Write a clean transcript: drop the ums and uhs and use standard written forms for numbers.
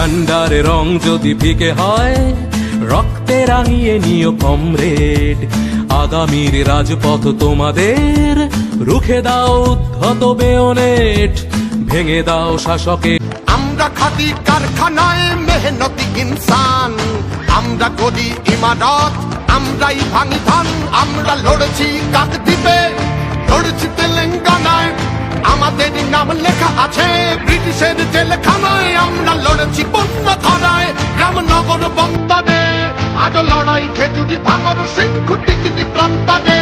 ঝান্ডারে রং যদি ফিকে হয়, রক্তে রাঙিয়ে নিও কমরেড। আগামীর রাজপথ তোমাদের, রুখে দাও উদ্ধত বেয়নেট, ভেঙে দাও শাসকের। আমরা খাদি কারখানায় মেহনতি ইনসান, আমরা গড়ি ইমারত, আমরাই ভাঙি ধান। আমরা লড়েছি কাকদ্বীপে, লড়েছি তেলেঙ্গানায়, আমাদের নাম লেখা আছে ব্রিটিশের জেলখানায়। আমরা লড়েছি বন্য ধারায়, রামনগর বন্দরে, আজ লড়াই খেজুরি ভাঙর সিংহ টিকিটি প্রান্তরে।